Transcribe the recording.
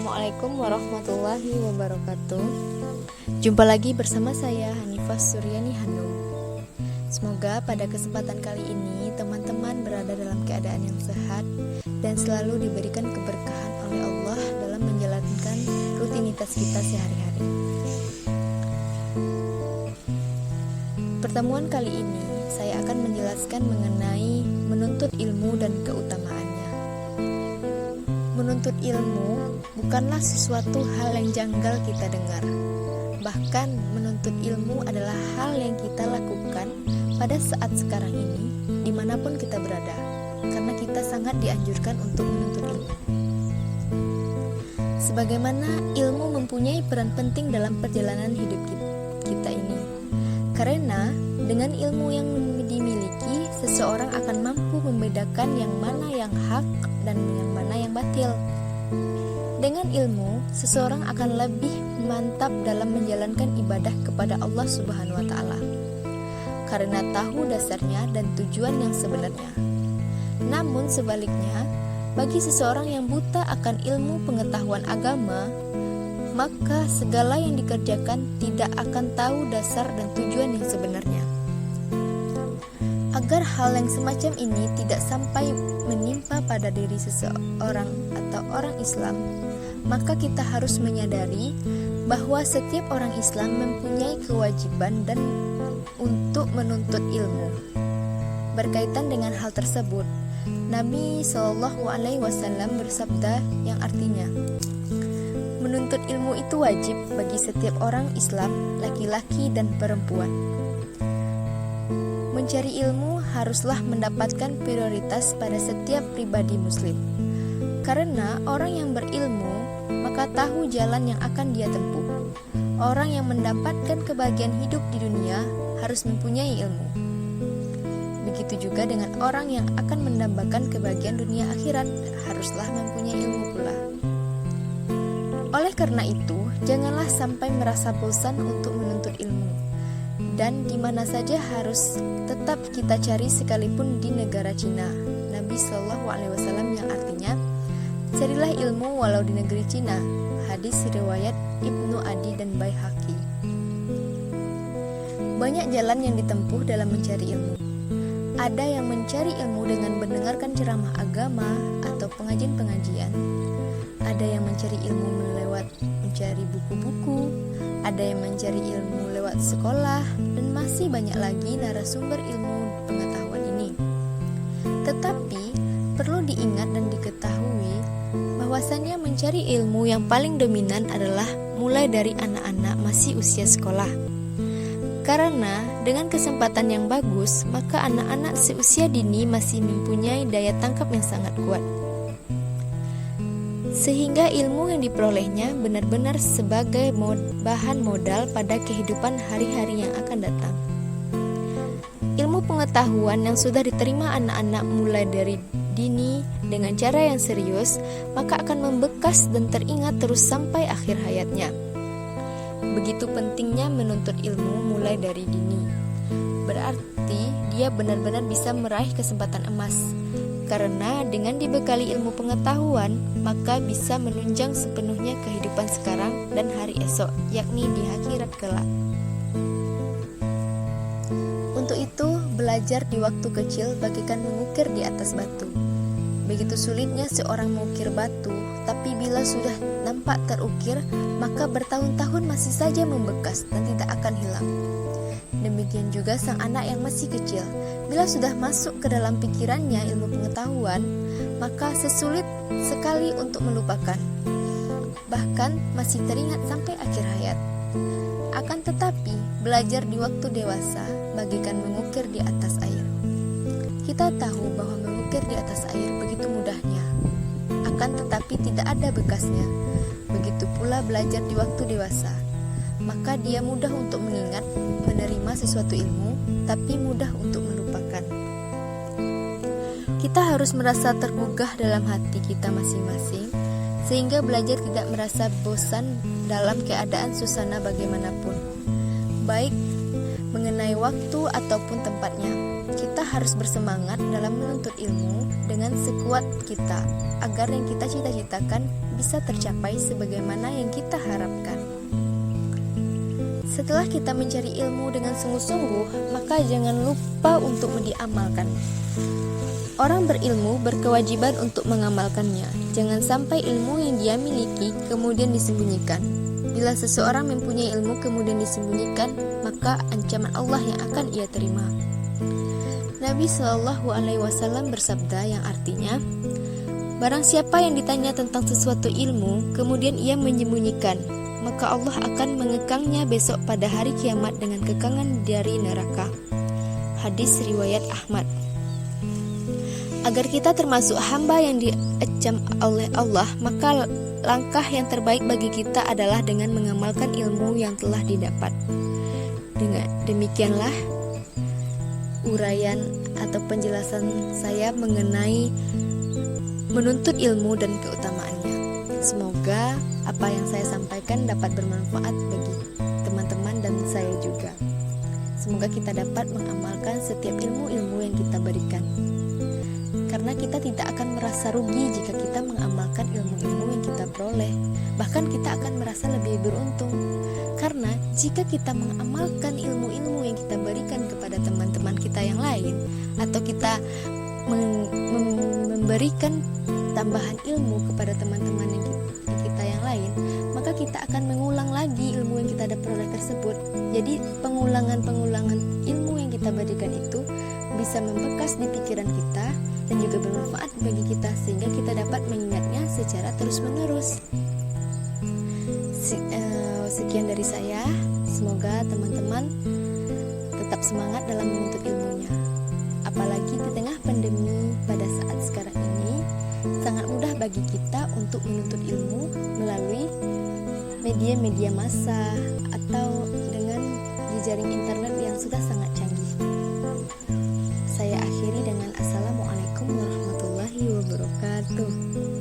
Assalamualaikum warahmatullahi wabarakatuh. Jumpa lagi bersama saya Hanifah Suryani Hanum. Semoga pada kesempatan kali ini teman-teman berada dalam keadaan yang sehat dan selalu diberikan keberkahan oleh Allah dalam menjalankan rutinitas kita sehari-hari. Pertemuan kali ini saya akan menjelaskan mengenai menuntut ilmu dan keutamaannya. Menuntut ilmu bukanlah sesuatu hal yang janggal kita dengar. Bahkan menuntut ilmu adalah hal yang kita lakukan pada saat sekarang ini, dimanapun kita berada, karena kita sangat dianjurkan untuk menuntut ilmu. Sebagaimana ilmu mempunyai peran penting dalam perjalanan hidup kita ini. Karena dengan ilmu yang dimiliki, seseorang akan mampu membedakan yang mana yang hak dan yang mana yang batil. Dengan ilmu, seseorang akan lebih mantap dalam menjalankan ibadah kepada Allah Subhanahu wa taala. Karena tahu dasarnya dan tujuan yang sebenarnya. Namun sebaliknya, bagi seseorang yang buta akan ilmu pengetahuan agama, maka segala yang dikerjakan tidak akan tahu dasar dan tujuan yang sebenarnya. Agar hal yang semacam ini tidak sampai menimpa pada diri seseorang atau orang Islam, maka kita harus menyadari bahwa setiap orang Islam mempunyai kewajiban dan untuk menuntut ilmu. Berkaitan dengan hal tersebut, Nabi SAW bersabda yang artinya, menuntut ilmu itu wajib bagi setiap orang Islam, laki-laki dan perempuan. Mencari ilmu haruslah mendapatkan prioritas pada setiap pribadi muslim. Karena orang yang berilmu, maka tahu jalan yang akan dia tempuh. Orang yang mendapatkan kebahagiaan hidup di dunia harus mempunyai ilmu. Begitu juga dengan orang yang akan mendapatkan kebahagiaan dunia akhirat, haruslah mempunyai ilmu pula. Oleh karena itu, janganlah sampai merasa bosan untuk menuntut ilmu. Dan di mana saja harus tetap kita cari, sekalipun di negara Cina. Nabi SAW yang artinya, carilah ilmu walau di negeri Cina. Hadis riwayat Ibnu Adi dan Baihaqi. Banyak jalan yang ditempuh dalam mencari ilmu. Ada yang mencari ilmu dengan mendengarkan ceramah agama atau pengajian-pengajian. Ada yang mencari ilmu lewat mencari buku-buku. Ada yang mencari ilmu lewat sekolah, dan masih banyak lagi narasumber ilmu pengetahuan ini. Tetapi perlu diingat dan diketahui bahwasannya mencari ilmu yang paling dominan adalah mulai dari anak-anak masih usia sekolah. Karena dengan kesempatan yang bagus, maka anak-anak seusia dini masih mempunyai daya tangkap yang sangat kuat. Sehingga ilmu yang diperolehnya benar-benar sebagai bahan modal pada kehidupan hari-hari yang akan datang. Ilmu pengetahuan yang sudah diterima anak-anak mulai dari dini dengan cara yang serius, maka akan membekas dan teringat terus sampai akhir hayatnya. Begitu pentingnya menuntut ilmu mulai dari dini. Berarti dia benar-benar bisa meraih kesempatan emas. Karena dengan dibekali ilmu pengetahuan, maka bisa menunjang sepenuhnya kehidupan sekarang dan hari esok, yakni di akhirat kelak. Untuk itu, belajar di waktu kecil bagaikan mengukir di atas batu. Begitu sulitnya seorang mengukir batu, tapi bila sudah nampak terukir, maka bertahun-tahun masih saja membekas dan tidak akan hilang. Demikian juga sang anak yang masih kecil, bila sudah masuk ke dalam pikirannya ilmu pengetahuan, maka sesulit sekali untuk melupakan. Bahkan masih teringat sampai akhir hayat. Akan tetapi, belajar di waktu dewasa bagaikan mengukir di atas air. Kita tahu bahwa mengukir di atas air begitu mudahnya, akan tetapi tidak ada bekasnya. Begitu pula belajar di waktu dewasa, maka dia mudah untuk mengingat, menerima sesuatu ilmu, tapi mudah untuk melupakan. Kita harus merasa tergugah dalam hati kita masing-masing, sehingga belajar tidak merasa bosan dalam keadaan susana bagaimanapun. Baik mengenai waktu ataupun tempatnya. Kita harus bersemangat dalam menuntut ilmu dengan sekuat kita agar yang kita cita-citakan bisa tercapai sebagaimana yang kita harapkan. Setelah kita mencari ilmu dengan sungguh-sungguh, maka jangan lupa untuk diamalkan. Orang berilmu berkewajiban untuk mengamalkannya. Jangan sampai ilmu yang dia miliki kemudian disembunyikan. Bila seseorang mempunyai ilmu kemudian disembunyikan, maka ancaman Allah yang akan ia terima. Nabi Shallallahu Alaihi Wasallam bersabda yang artinya, barang siapa yang ditanya tentang sesuatu ilmu kemudian ia menyembunyikan, maka Allah akan mengekangnya besok pada hari kiamat dengan kekangan dari neraka. Hadis riwayat Ahmad. Agar kita termasuk hamba yang diancam oleh Allah, maka langkah yang terbaik bagi kita adalah dengan mengamalkan ilmu yang telah didapat. Dengan demikianlah uraian atau penjelasan saya mengenai menuntut ilmu dan keutamaannya. Semoga apa yang saya sampaikan dapat bermanfaat bagi teman-teman dan saya juga. Semoga kita dapat mengamalkan setiap ilmu-ilmu yang kita berikan. Karena kita tidak akan merasa rugi jika kita mengamalkan ilmu-ilmu yang kita peroleh. Bahkan kita akan merasa lebih beruntung. Karena jika kita mengamalkan ilmu-ilmu yang kita berikan kepada teman-teman kita yang lain, atau kita memberikan tambahan ilmu kepada teman-teman kita yang lain, maka kita akan mengulang lagi ilmu yang kita peroleh tersebut. Jadi pengulangan ilmu yang kita berikan itu bisa membekas di pikiran kita dan juga bermanfaat bagi kita, sehingga kita dapat mengingatnya secara terus-menerus. Sekian dari saya. Semoga teman-teman tetap semangat dalam menuntut ilmunya. Apalagi di tengah pandemi pada saat sekarang ini, sangat mudah bagi kita untuk menuntut ilmu melalui media-media massa atau dengan jejaring internet yang sudah sangat canggih. Saya akhiri dengan Assalamualaikum warahmatullahi wabarakatuh.